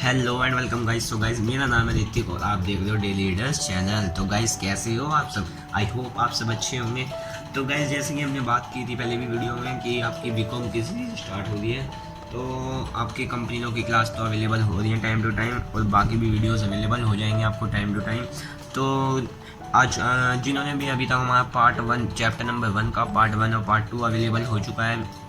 Hello and welcome guys. So guys मेरा नाम है ऋतिक और आप देख रहे हो डेली लीडर्स चैनल। तो गाइस कैसे हो आप सब? आई होप आप सब अच्छे होंगे। तो गाइस जैसे कि हमने बात की थी पहले भी वीडियो में कि आपकी बीकॉम की सीरीज स्टार्ट हो रही है, तो आपकी कंपनियों की क्लास तो अवेलेबल हो रही है टाइम टू टाइम और बाकी भी वीडियोज़ अवेलेबल हो जाएंगे आपको टाइम टू टाइम। तो आज जिन्होंने भी अभी तक हमारा पार्ट 1 चैप्टर नंबर 1 का पार्ट 1 और पार्ट 2 अवेलेबल हो चुका है,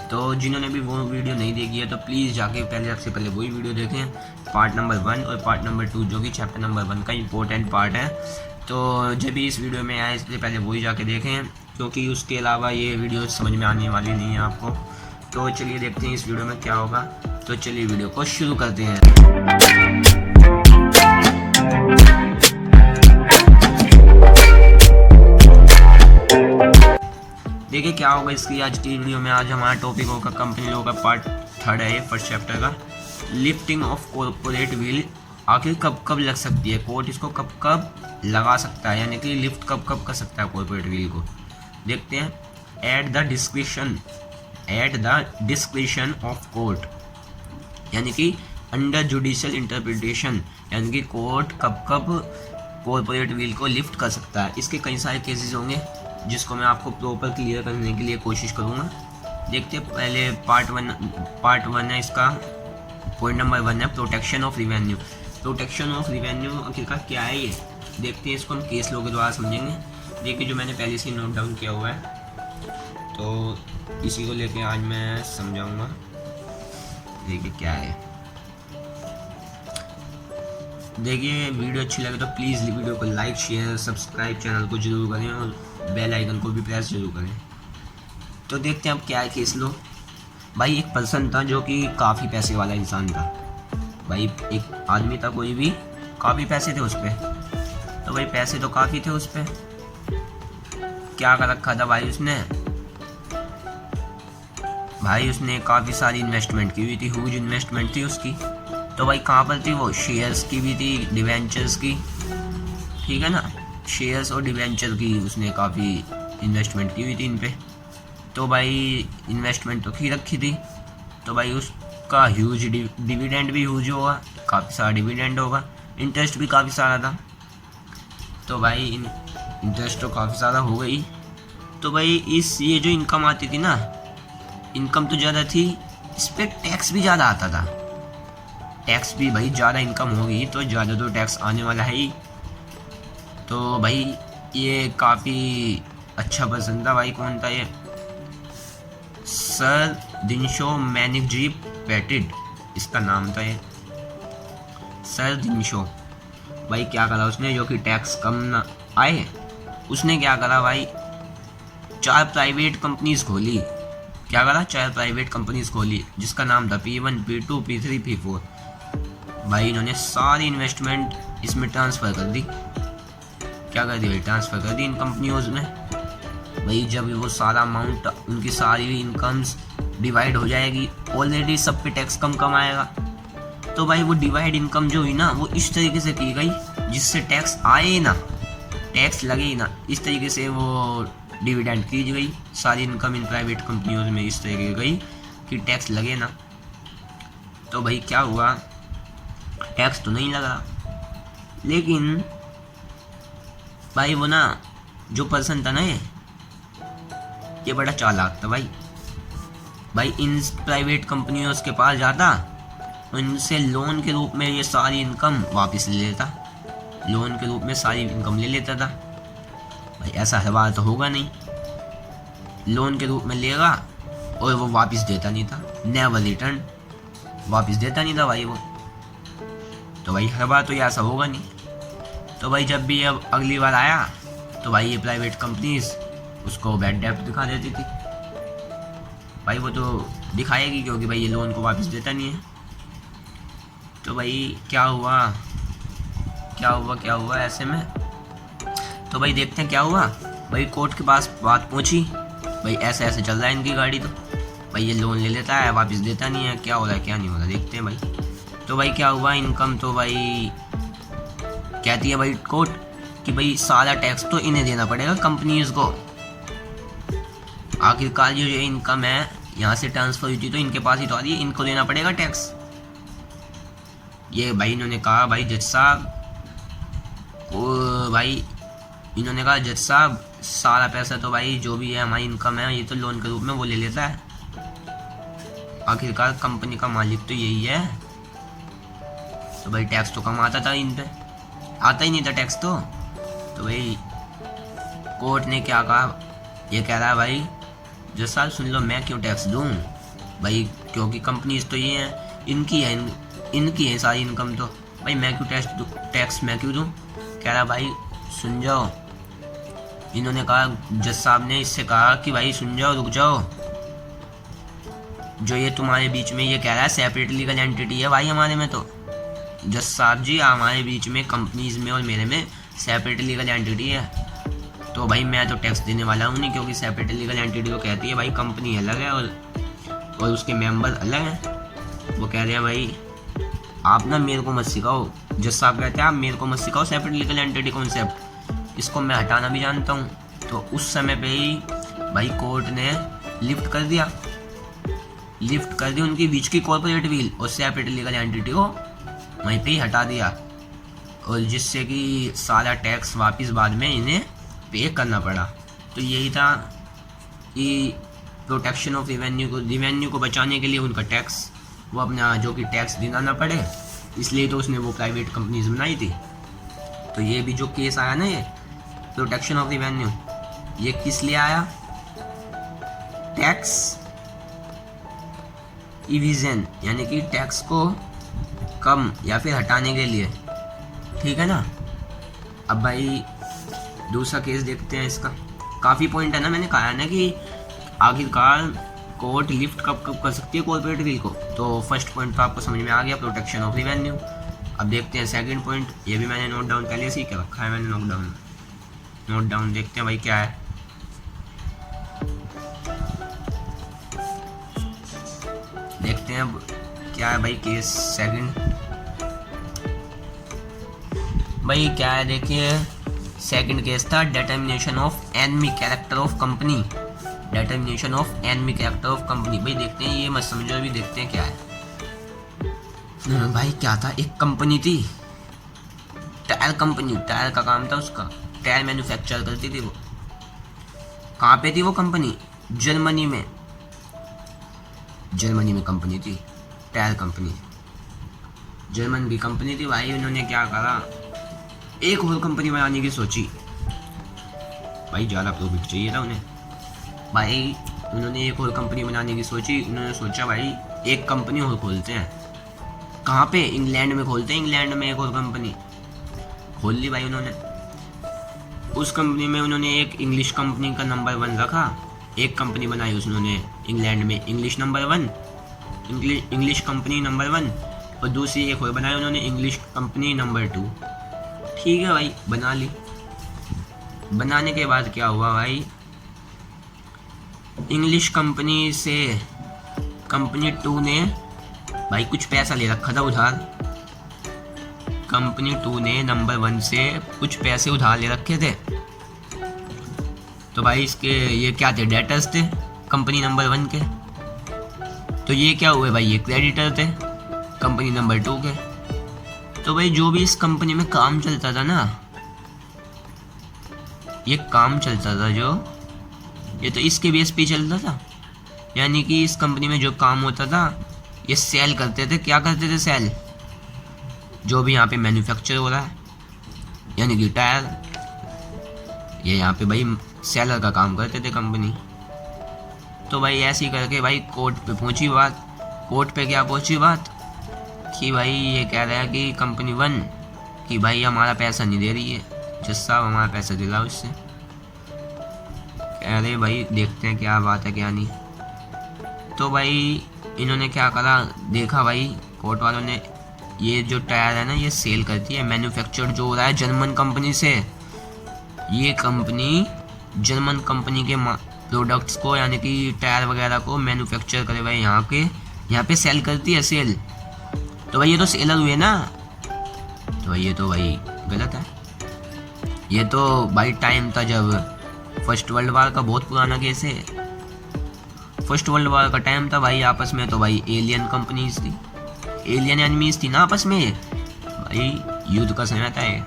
तो जिन्होंने भी वो वीडियो नहीं देखी है तो प्लीज़ जाके सबसे पहले वही वीडियो देखें, पार्ट नंबर 1 और पार्ट नंबर 2 जो कि चैप्टर नंबर 1 का इम्पोर्टेंट पार्ट है। तो जब भी इस वीडियो में आए इससे पहले वही जाके देखें, क्योंकि उसके अलावा ये वीडियो समझ में आने वाली नहीं है आपको। तो चलिए देखते हैं इस वीडियो में क्या होगा। तो चलिए वीडियो को शुरू करते हैं। देखिए क्या होगा इसकी आज की वीडियो में। आज हमारा टॉपिक होगा कंपनी लॉ का पार्ट 3 है फर्स्ट चैप्टर का, लिफ्टिंग ऑफ कॉर्पोरेट व्हील। आखिर कब कब लग सकती है, कोर्ट इसको कब कब लगा सकता है, यानी कि लिफ्ट कब कब कर सकता है कॉर्पोरेट व्हील को। देखते हैं। At the discretion of court, यानी कि अंडर जुडिशियल इंटरप्रिटेशन, यानी कि कोर्ट कब कब कॉर्पोरेट व्हील को लिफ्ट कर सकता है। इसके कई सारे केसेस होंगे जिसको मैं आपको प्रॉपर क्लियर करने के लिए कोशिश करूँगा। देखते हैं पहले पार्ट वन है इसका। पॉइंट नंबर 1 है protection of revenue. Protection of revenue आखिरकार क्या है ये देखते हैं। इसको हम केस लॉ के द्वारा समझेंगे। देखिए जो मैंने पहले से नोट डाउन किया हुआ है, तो इसी को लेके आज मैं समझाऊंगा। देखिए क्या है। देखिए वीडियो अच्छी लगे तो प्लीज़ वीडियो को लाइक शेयर सब्सक्राइब चैनल को जरूर करें और बेल आइकन को भी प्रेस जरूर करें। तो देखते हैं अब क्या है केस लो। भाई एक पर्सन था जो कि काफ़ी पैसे वाला इंसान था। भाई एक आदमी था, कोई भी, काफ़ी पैसे थे उस पर। तो भाई पैसे तो काफ़ी थे उस पर। क्या कर रखा था भाई उसने काफ़ी सारी इन्वेस्टमेंट की हुई थी, ह्यूज इन्वेस्टमेंट थी उसकी। तो भाई कहाँ पर थी वो, शेयर्स की भी थी, डिवेंचर्स की, ठीक है ना, शेयर्स और डिवेंचर की उसने काफ़ी इन्वेस्टमेंट की हुई थी इन पे। तो भाई इन्वेस्टमेंट तो की रखी थी, तो भाई उसका ह्यूज डिविडेंड भी ह्यूज होगा, काफ़ी सारा डिविडेंड होगा, इंटरेस्ट भी काफ़ी सारा था। तो भाई इंटरेस्ट तो काफ़ी सारा हो गई। तो भाई ये जो इनकम आती थी ना, इनकम तो ज़्यादा थी, इस पर टैक्स भी ज़्यादा आता था। टैक्स भी भाई ज़्यादा इनकम होगी तो ज़्यादा तो टैक्स आने वाला है ही। तो भाई ये काफ़ी अच्छा पर्सन था। भाई कौन था ये, सर दिनशो मैनिकजी पैटिड इसका नाम था ये, सर दिनशो। भाई क्या करा उसने, जो कि टैक्स कम ना आए, उसने क्या करा भाई, 4 प्राइवेट कंपनीज खोली। क्या करा, 4 प्राइवेट कंपनीज खोली जिसका नाम था P1 P2 P3 P4। भाई इन्होंने सारी इन्वेस्टमेंट इसमें ट्रांसफ़र कर दी। क्या कर दी भाई, ट्रांसफ़र कर दी इन कंपनियों में। भाई जब वो सारा अमाउंट, उनकी सारी इनकम्स डिवाइड हो जाएगी, ऑलरेडी सब पे टैक्स कम आएगा। तो भाई वो डिवाइड इनकम जो हुई ना, वो इस तरीके से की गई जिससे टैक्स आए ना, टैक्स लगे ही ना। इस तरीके से वो डिविडेंड की गई, सारी इनकम इन प्राइवेट कंपनियों में इस तरीके की गई कि टैक्स लगे ना। तो भाई क्या हुआ, टैक्स तो नहीं लगा, लेकिन भाई वो ना जो पर्सन था ना, ये बड़ा चालाक था भाई इन प्राइवेट कंपनियों के पास जाता, उनसे लोन के रूप में ये सारी इनकम वापस ले लेता, लोन के रूप में सारी इनकम ले लेता था। भाई ऐसा हर बार तो होगा नहीं, लोन के रूप में लेगा और वो वापस देता नहीं था, नेवर रिटर्न, वापस देता नहीं था भाई वो। तो भाई हर बार तो ये ऐसा होगा नहीं। तो भाई जब भी अब अगली बार आया तो भाई ये प्राइवेट कंपनीज उसको बैड डेब्ट दिखा देती थी। भाई वो तो दिखाएगी क्योंकि भाई ये लोन को वापस देता नहीं है। तो भाई क्या हुआ ऐसे में। तो भाई देखते हैं क्या हुआ। भाई कोर्ट के पास बात पहुंची, भाई ऐसे ऐसे चल रहा है इनकी गाड़ी। तो भाई ये लोन ले लेता है, वापस देता नहीं है, क्या हो रहा है क्या नहीं हो रहा, देखते हैं भाई। तो भाई क्या हुआ, इनकम तो भाई कहती है भाई कोर्ट कि भाई सारा टैक्स तो इन्हें देना पड़ेगा कंपनीज को। आखिरकार जो ये इनकम है यहाँ से ट्रांसफर हुई थी तो इनके पास ही तो आ रही है, इनको देना पड़ेगा टैक्स। ये भाई इन्होंने कहा भाई जज साहब ओ भाई इन्होंने कहा जज साहब सारा पैसा तो भाई जो भी है हमारी इनकम है ये तो लोन के रूप में वो ले लेता है। आखिरकार कंपनी का मालिक तो यही है, तो भाई टैक्स तो कम आता था इन पे, आता ही नहीं था टैक्स तो भाई कोर्ट ने क्या कहा, ये कह रहा है भाई जज साहब सुन लो मैं क्यों टैक्स दूँ भाई, क्योंकि कंपनीज तो ये हैं इनकी है सारी इनकम, तो भाई मैं क्यों टैक्स मैं क्यों दूँ। कह रहा भाई सुन जाओ, इन्होंने कहा जज साहब ने इससे कहा कि भाई सुन जाओ रुक जाओ, जो ये तुम्हारे बीच में ये कह रहा है सेपरेट लीगल एंटिटी है भाई हमारे में, तो जज साहब जी हमारे बीच में कंपनीज में और मेरे में सेपरेट लीगल एंटिटी है, तो भाई मैं तो टैक्स देने वाला हूँ नहीं, क्योंकि सेपरेट लीगल एंटिटी को कहती है भाई कंपनी अलग है और उसके मेंबर अलग हैं। वो कह रहे हैं भाई आप ना मेरे को मत सिखाओ, जज साहब कहते हैं आप मेरे को मत सिखाओ सेपरेट लीगल एंटिटी कॉन्सेप्ट, इसको मैं हटाना भी जानता हूँ। तो उस समय पे ही भाई कोर्ट ने लिफ्ट कर दी उनकी बीच की कॉर्पोरेट व्हील और सेपरेट लीगल एंटिटी को वहीं पे ही हटा दिया, और जिससे कि सारा टैक्स वापस बाद में इन्हें पे करना पड़ा। तो यही था कि प्रोटेक्शन ऑफ रिवेन्यू को बचाने के लिए उनका टैक्स वो अपना जो कि टैक्स देना ना पड़े, इसलिए तो उसने वो प्राइवेट कंपनीज बनाई थी। तो ये भी जो केस आया ना ये प्रोटेक्शन ऑफ रिवेन्यू, ये किस लिए आया, टैक्स इविजन यानी कि टैक्स को कम या फिर हटाने के लिए, ठीक है ना। अब भाई दूसरा केस देखते हैं, इसका काफ़ी पॉइंट है ना, मैंने कहा है ना कि आखिरकार कोर्ट लिफ्ट कब कर सकती है कॉर्पोरेट व्हील को। तो फर्स्ट पॉइंट तो आपको समझ में आ गया प्रोटेक्शन ऑफ रिवेन्यू। अब देखते हैं सेकंड पॉइंट, ये भी मैंने नोट डाउन पहले से ही कर रखा है, मैंने नोट डाउन देखते हैं भाई क्या है। देखते हैं अब क्या है भाई केस सेकंड, भाई क्या है देखिए। सेकंड केस था determination of enemy character of company, determination of enemy character of company. भाई देखते हैं, ये मत समझो अभी, देखते हैं क्या है। भाई क्या था, एक कंपनी थी टायर कंपनी, टायर का काम था उसका, टायर मैन्युफैक्चर करती थी वो। कहाँ पे थी वो कंपनी, जर्मनी में कंपनी थी, टायर कंपनी, जर्मन की कंपनी थी। भाई उन्होंने क्या करा, एक और कंपनी बनाने की सोची, भाई ज़्यादा प्रॉफिट चाहिए था उन्हें। भाई उन्होंने एक और कंपनी बनाने की सोची, उन्होंने सोचा भाई एक कंपनी और खोलते हैं। कहाँ पे, इंग्लैंड में खोलते हैं, इंग्लैंड में एक और कंपनी खोल ली भाई उन्होंने। उस कंपनी में उन्होंने एक इंग्लिश कंपनी का नंबर 1 रखा, एक कंपनी बनाई उन्होंने इंग्लैंड में इंग्लिश कंपनी नंबर 1, और दूसरी एक और बनाई उन्होंने इंग्लिश कंपनी नंबर 2। ठीक है भाई, बना ली। बनाने के बाद क्या हुआ भाई, इंग्लिश कंपनी से कंपनी 2 ने भाई कुछ पैसा ले रखा था उधार, कंपनी 2 ने नंबर 1 से कुछ पैसे उधार ले रखे थे। तो भाई इसके ये क्या थे, डेटर्स थे कंपनी नंबर 1 के। तो ये क्या हुए भाई, ये क्रेडिटर थे कंपनी नंबर 2 के। तो भाई जो भी इस कंपनी में काम चलता था ना, ये काम चलता था जो, ये तो इसके बेस पे चलता था। यानी कि इस कंपनी में जो काम होता था, ये सेल करते थे। क्या करते थे, सेल, जो भी यहाँ पे मैन्युफैक्चर हो रहा है, यानी कि टायर, ये यहाँ पे भाई सेलर का काम करते थे कंपनी। तो भाई ऐसे ही करके भाई कोर्ट पे पहुंची बात। कोर्ट पे क्या पहुंची बात कि भाई ये कह रहा है कि कंपनी 1 कि भाई हमारा पैसा नहीं दे रही है, जज साहब हमारा पैसा दिलाओ इससे। कह रहे भाई देखते हैं क्या बात है क्या नहीं। तो भाई इन्होंने क्या करा, देखा भाई कोर्ट वालों ने, ये जो टायर है ना ये सेल करती है, मैन्युफैक्चर जो हो रहा है जर्मन कंपनी से। ये कंपनी जर्मन कंपनी के प्रोडक्ट्स को यानी कि टायर वगैरह को मैन्युफैक्चर करे हुए यहाँ पे सेल करती है, सेल। तो भाई ये तो सेलर हुए ना, तो ये तो भाई गलत है। ये तो भाई टाइम था जब फर्स्ट वर्ल्ड वार का, बहुत पुराना केस है। फर्स्ट वर्ल्ड वार का टाइम था भाई, आपस में तो भाई एलियन कंपनीज थी, एलियन एनिमीज थी ना आपस में, भाई युद्ध का समय था ये।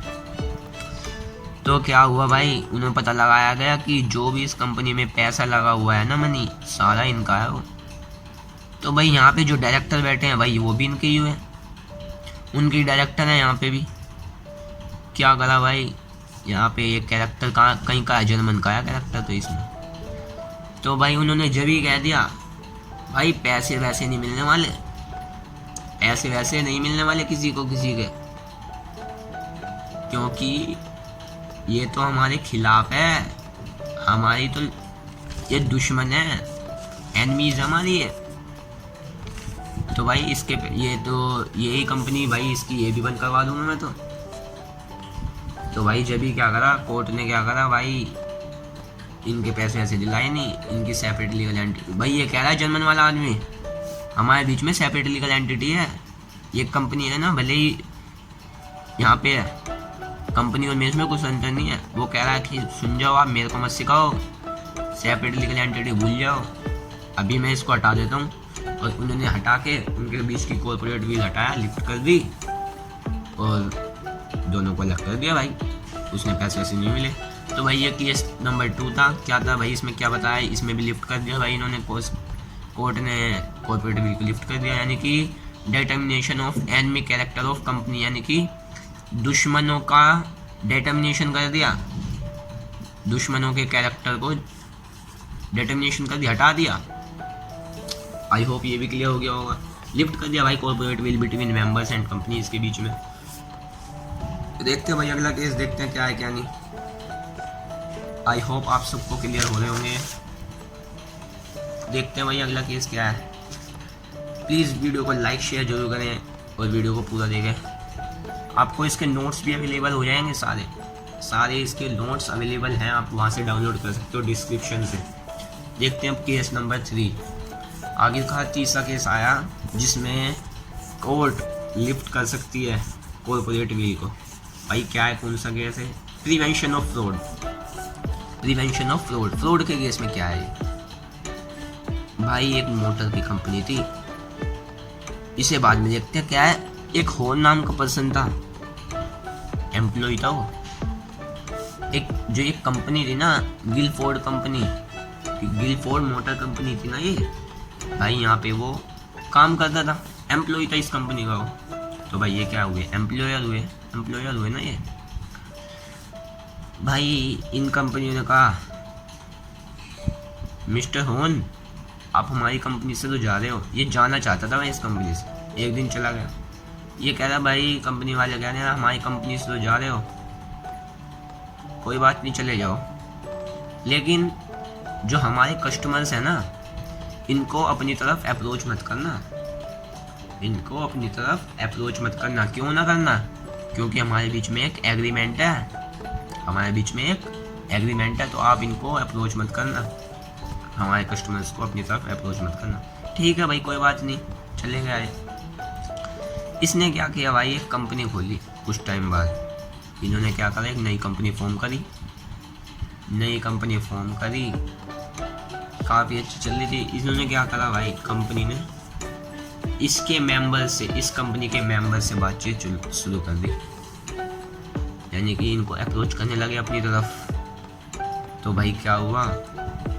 तो क्या हुआ भाई, उन्हें पता लगाया गया कि जो भी इस कंपनी में पैसा लगा हुआ है ना, मनी सारा इनका है वो। तो भाई यहाँ पे जो डायरेक्टर बैठे हैं भाई वो भी इनके ही हुए, उनके डायरेक्टर हैं यहाँ पे भी। क्या करा भाई, यहाँ पे एक कैरेक्टर कहीं का है, जर्मन का है कैरेक्टर तो इसमें। तो भाई उन्होंने जब ही कह दिया भाई पैसे वैसे नहीं मिलने वाले, पैसे वैसे नहीं मिलने वाले किसी को किसी के, क्योंकि ये तो हमारे खिलाफ है, हमारी तो ये दुश्मन है, एनिमीज हमारी है। तो भाई इसके ये तो यही कंपनी भाई इसकी ये भी बंद करवा दूंगा मैं तो भाई जब ही क्या करा कोर्ट ने, क्या करा भाई इनके पैसे ऐसे दिलाए नहीं, इनकी सेपरेट लीगल एंटिटी। भाई ये कह रहा है जर्मन वाला आदमी हमारे बीच में सेपरेट लीगल एंटिटी है, ये कंपनी है ना, भले ही यहाँ पे है कंपनी और मेरे में कुछ अंतर नहीं है। वो कह रहा है कि सुन जाओ, आप मेरे को मत सिखाओ, सेपरेट लीगल एंटिटी भूल जाओ, अभी मैं इसको हटा देता हूँ। और उन्होंने हटा के उनके बीच की कॉर्पोरेट व्हील हटाया, लिफ्ट कर दी और दोनों को अलग कर दिया भाई, उसने पैसे वैसे नहीं मिले। तो भाई ये केस नंबर 2 था। क्या था भाई इसमें, क्या बताया, इसमें भी लिफ्ट कर दिया भाई इन्होंने, कोर्ट ने कॉर्पोरेट व्हील को लिफ्ट कर दिया, यानी कि determination of enemy character of company, यानी कि दुश्मनों का डिटर्मिनेशन कर दिया, दुश्मनों के कैरेक्टर को डिटर्मिनेशन कर दिया, हटा दिया। आई होप ये भी क्लियर हो गया होगा। लिफ्ट कर दिया भाई corporate veil between members and companies के बीच में। देखते हैं भाई अगला केस, देखते हैं क्या है क्या नहीं। आई होप आप सबको क्लियर हो रहे होंगे। देखते हैं भाई अगला केस क्या है। प्लीज़ वीडियो को लाइक शेयर जरूर करें और वीडियो को पूरा देखें। आपको इसके नोट्स भी अवेलेबल हो जाएंगे, सारे इसके नोट्स अवेलेबल हैं, आप वहाँ से डाउनलोड कर सकते हो डिस्क्रिप्शन से। देखते हैं अब केस नंबर 3। आगे का तीसरा केस आया जिसमें कोर्ट लिफ्ट कर सकती है कॉर्पोरेट व्हील को। भाई क्या है, कौन सा केस है, prevention of fraud. Prevention of fraud, fraud के केस में क्या है भाई, एक मोटर की कंपनी थी, इसे बाद में देखते हैं क्या है। एक होन नाम का पर्सन था, एम्प्लॉय था वो, एक जो एक कंपनी थी ना Gilford company, Gilford motor company थी ना ये भाई, यहाँ पे वो काम करता था, एम्प्लॉय था इस कंपनी का वो। तो भाई ये क्या हुए, एम्प्लॉयर हुए ना ये। भाई इन कंपनियों ने कहा मिस्टर होन आप हमारी कंपनी से तो जा रहे हो, ये जाना चाहता था मैं इस कंपनी से, एक दिन चला गया। ये कह रहा भाई कंपनी वाले कह रहे हैं हमारी कंपनी से तो जा रहे हो, कोई बात नहीं चले जाओ, लेकिन जो हमारे कस्टमर्स हैं ना इनको अपनी तरफ अप्रोच मत करना, इनको अपनी तरफ अप्रोच मत करना। क्यों ना करना, क्योंकि हमारे बीच में एक एग्रीमेंट है, हमारे बीच में एक एग्रीमेंट है, तो आप इनको अप्रोच मत करना, हमारे कस्टमर्स को अपनी तरफ अप्रोच मत करना। ठीक है भाई कोई बात नहीं, चले गए। इसने क्या किया भाई, एक कंपनी खोली। कुछ टाइम बाद इन्होंने क्या करा, एक नई कंपनी फॉर्म करी, नई कंपनी फॉर्म करी, काफ़ी अच्छी चल रही थी। इन्होंने क्या करा भाई, कंपनी ने इसके मेंबर से, इस कंपनी के मेंबर से बातचीत शुरू कर दी, यानी कि इनको अप्रोच करने लगे अपनी तरफ। तो भाई क्या हुआ,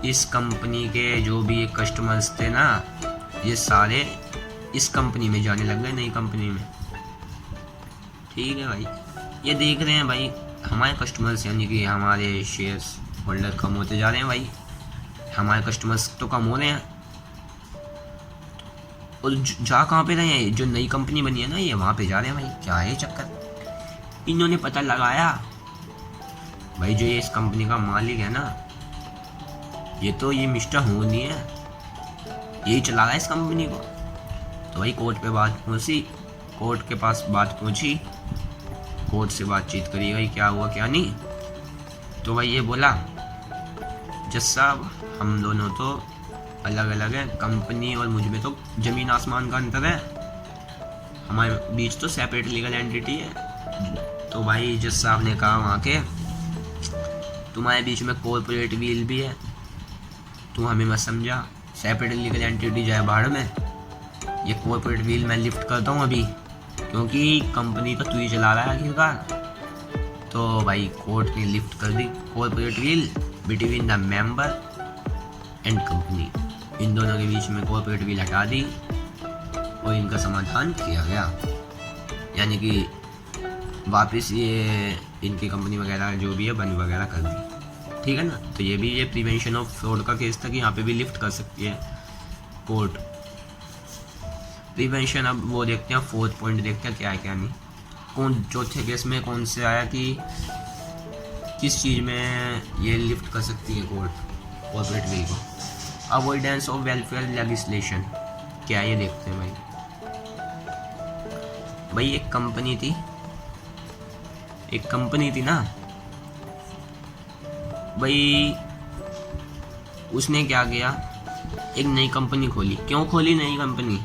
इस कंपनी के जो भी कस्टमर्स थे ना ये सारे इस कंपनी में जाने लग गए, नई कंपनी में। ठीक है भाई, ये देख रहे हैं भाई हमारे कस्टमर्स यानी कि हमारे शेयर्स होल्डर कम होते जा रहे हैं भाई, हमारे कस्टमर्स तो कम हो रहे हैं, और जा कहाँ पे रहे हैं, जो नई कंपनी बनी है ना ये वहाँ पे जा रहे हैं भाई। क्या है चक्कर, इन्होंने पता लगाया भाई जो ये इस कंपनी का मालिक है ना ये तो ये मिस्टर होन ही है, यही चला रहा है इस कंपनी को। तो भाई कोर्ट पे बात पहुंची, कोर्ट के पास बात पहुंची, कोर्ट से बातचीत करी भाई क्या हुआ क्या नहीं। तो भाई ये बोला जज साहब हम दोनों तो अलग अलग हैं, कंपनी और मुझ में तो ज़मीन आसमान का अंतर है, हमारे बीच तो सेपरेट लीगल एंटिटी है। तो भाई जज साहब ने कहा वहाँ के तुम्हारे बीच में कॉर्पोरेट व्हील भी है, तू हमें मत समझा, सेपरेट लीगल एंटिटी जाए बाहर में, ये कॉर्पोरेट व्हील मैं लिफ्ट करता हूँ अभी, क्योंकि कंपनी तो तू ही चला रहा है आखिरकार। तो भाई कोर्ट ने लिफ्ट कर दी corporate veil between the member and company. इन दोनों के बीच में कॉर्पोरेट व्हील हटा दी और इनका समाधान किया गया, यानी कि वापस ये इनकी कंपनी वगैरह जो भी है बंद वगैरह कर दी। ठीक है ना। तो ये प्रिवेंशन ऑफ फ्रॉड का केस था कि यहाँ पे भी लिफ्ट कर सकती है कोर्ट प्रिवेंशन। अब वो देखते हैं, फोर्थ पॉइंट देखते हैं क्या है क्या नहीं। कौन चौथे केस में कौन से आया कि किस चीज़ में ये लिफ्ट कर सकती है कोर्ट कॉर्पोरेट व्हील को। अवॉइडेंस ऑफ वेलफेयर लेजिस्लेशन क्या है ये देखते हैं भाई। एक कंपनी थी ना भाई, उसने क्या किया, एक नई कंपनी खोली। क्यों खोली नई कंपनी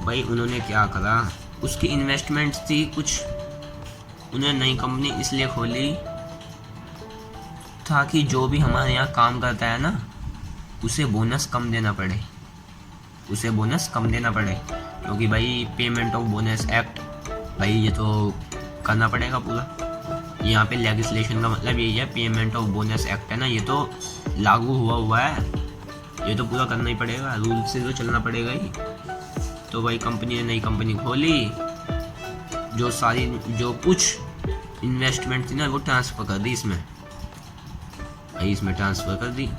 भाई? उन्होंने क्या करा, उसकी इन्वेस्टमेंट्स थी कुछ, उन्होंने नई कंपनी इसलिए खोली ताकि जो भी हमारे यहाँ काम करता है ना उसे बोनस कम देना पड़े, क्योंकि भाई पेमेंट ऑफ बोनस एक्ट भाई ये तो करना पड़ेगा पूरा। यहाँ पे लेजिस्लेशन का मतलब यही है, पेमेंट ऑफ बोनस एक्ट है ना, ये तो लागू हुआ है, ये तो पूरा करना ही पड़ेगा, रूल से तो चलना पड़ेगा ही। तो भाई कंपनी ने नई कंपनी खोली, जो कुछ इन्वेस्टमेंट थी ना वो ट्रांसफ़र कर दी इसमें ट्रांसफ़र कर दी,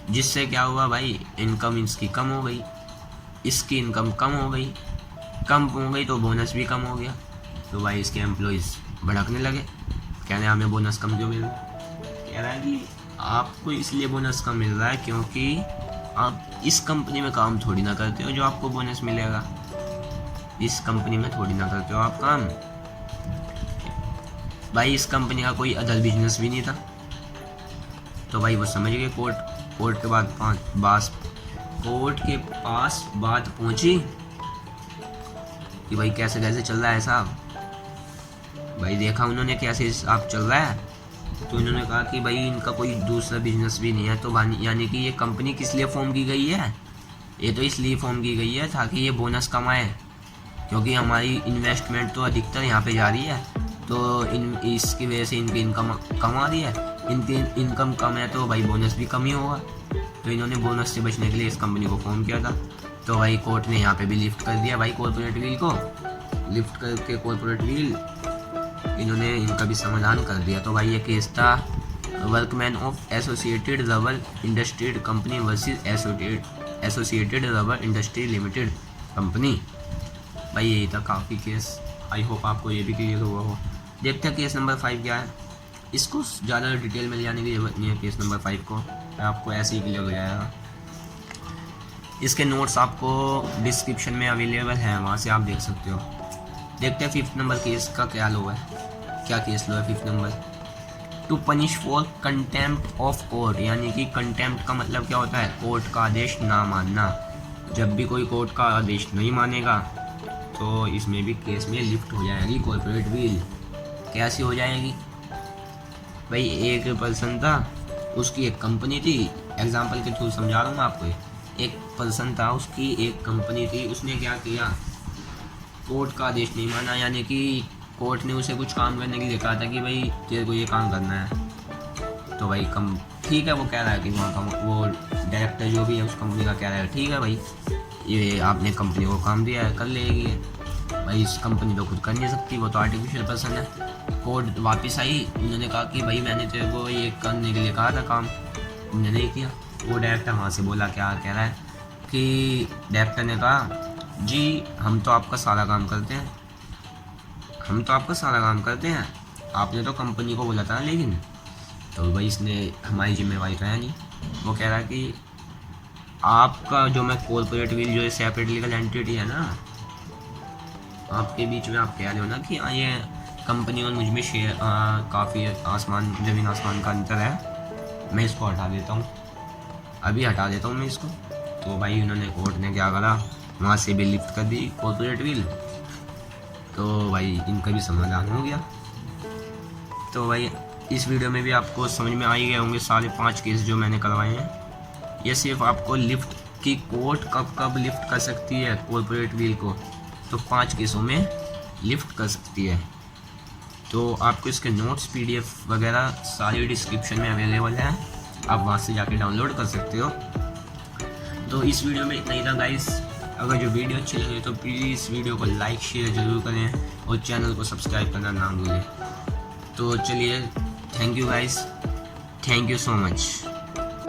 जिससे क्या हुआ भाई, इनकम इसकी कम हो गई, इसकी इनकम कम हो गई तो बोनस भी कम हो गया। तो भाई इसके एम्प्लॉयज़ भड़कने लगे, कह रहे हैं हमें बोनस कम क्यों मिल रहा है। कह रहा है कि आपको इसलिए बोनस कम मिल रहा है क्योंकि आप इस कंपनी में काम थोड़ी ना करते हो जो आपको बोनस मिलेगा, इस कंपनी में थोड़ी ना करते हो आप काम। भाई इस कंपनी का कोई अदर बिजनेस भी नहीं था। तो भाई वो समझ गए, कोर्ट के पास बात पहुंची कि भाई कैसे चल रहा है साहब। भाई देखा उन्होंने कैसे हिसाब चल रहा है, तो इन्होंने कहा कि भाई इनका कोई दूसरा बिजनेस भी नहीं है। तो यानी कि ये कंपनी किस लिए फॉर्म की गई है, ये तो इसलिए फॉर्म की गई है ताकि ये बोनस कमाए, क्योंकि हमारी इन्वेस्टमेंट तो अधिकतर यहाँ पे जा रही है, तो इसकी वजह से इनकी इनकम कम आ रही है, इनकी इनकम कम है तो भाई बोनस भी कम ही होगा। तो इन्होंने बोनस से बचने के लिए इस कंपनी को फॉर्म किया था। तो भाई कोर्ट ने यहाँ पे भी लिफ्ट कर दिया भाई कॉर्पोरेट व्हील को, लिफ्ट करके कॉर्पोरेट व्हील इन्होंने इनका भी समाधान कर दिया। तो भाई ये केस था workman of associated rubber industry company versus associated rubber industry limited company. भाई यही था काफ़ी केस, आई होप आपको ये भी क्लियर हुआ हो। देखते हैं केस नंबर 5 क्या है। इसको ज़्यादा डिटेल में ले जाने की जरूरत नहीं है, केस नंबर 5 को आपको ऐसे ही क्लियर हो जाएगा। इसके नोट्स आपको डिस्क्रिप्शन में अवेलेबल हैं, वहाँ से आप देख सकते हो। देखते हैं 5th नंबर केस का क्या लो है, क्या केस लो है 5th number. To punish for contempt of court, यानी कि कंटेम्प्ट का मतलब क्या होता है, कोर्ट का आदेश ना मानना। जब भी कोई कोर्ट का आदेश नहीं मानेगा तो इसमें भी केस में लिफ्ट हो जाएगी कॉर्पोरेट व्हील। कैसी हो जाएगी भाई, एक पर्सन था, उसकी एक कंपनी थी, एग्जाम्पल के थ्रू समझा रहा हूँ मैं आपको। एक पर्सन था, उसकी एक कंपनी थी, उसने क्या किया, कोर्ट का आदेश नहीं माना, यानी कि कोर्ट ने उसे कुछ काम करने के लिए कहा था कि भाई तेरे को ये काम करना है। तो भाई ठीक है, वो कह रहा है कि वहाँ का वो डायरेक्टर जो भी है उस कंपनी का कह रहा है ठीक है भाई ये आपने कंपनी को काम दिया है कर लेगी। भाई इस कंपनी तो खुद कर नहीं सकती, वो तो आर्टिफिशियल पर्सन है। कोर्ट वापस आई, उन्होंने कहा कि भाई मैंने तेरे को ये करने के लिए कहा था काम, तुमने नहीं किया। वो डायरेक्टर वहाँ से बोला, क्या कह रहा है कि डायरेक्टर ने कहा जी हम तो आपका सारा काम करते हैं, आपने तो कंपनी को बोला था लेकिन। तो भाई इसने हमारी जिम्मेवारी का है नहीं। वो कह रहा है कि आपका जो मैं कॉर्पोरेट व्हील जो सेपरेट लीगल एंटिटी है ना, आपके बीच में आप कह रहे हो ना कि ये कंपनी और मुझ में शेयर काफ़ी ज़मीन आसमान का अंतर है, मैं इसको हटा देता हूँ, अभी हटा देता हूँ मैं इसको। तो भाई उन्होंने कोर्ट ने क्या करा, वहाँ से भी लिफ्ट कर दी कॉर्पोरेट व्हील। तो भाई इनका भी समाधान हो गया। तो भाई इस वीडियो में भी आपको समझ में आ ही गए होंगे सारे 5 केस जो मैंने करवाए हैं। ये सिर्फ आपको लिफ्ट कि कोर्ट कब कब लिफ्ट कर सकती है कॉर्पोरेट विल को, तो 5 केसों में लिफ्ट कर सकती है। तो आपको इसके नोट्स PDF वगैरह सारी डिस्क्रिप्शन में अवेलेबल है, आप वहाँ से जाके डाउनलोड कर सकते हो। तो इस वीडियो में इतना ही था गाइस। अगर जो वीडियो अच्छी लगे तो प्लीज़ वीडियो को लाइक शेयर ज़रूर करें और चैनल को सब्सक्राइब करना ना भूलें। तो चलिए, thank you guys, thank you so much.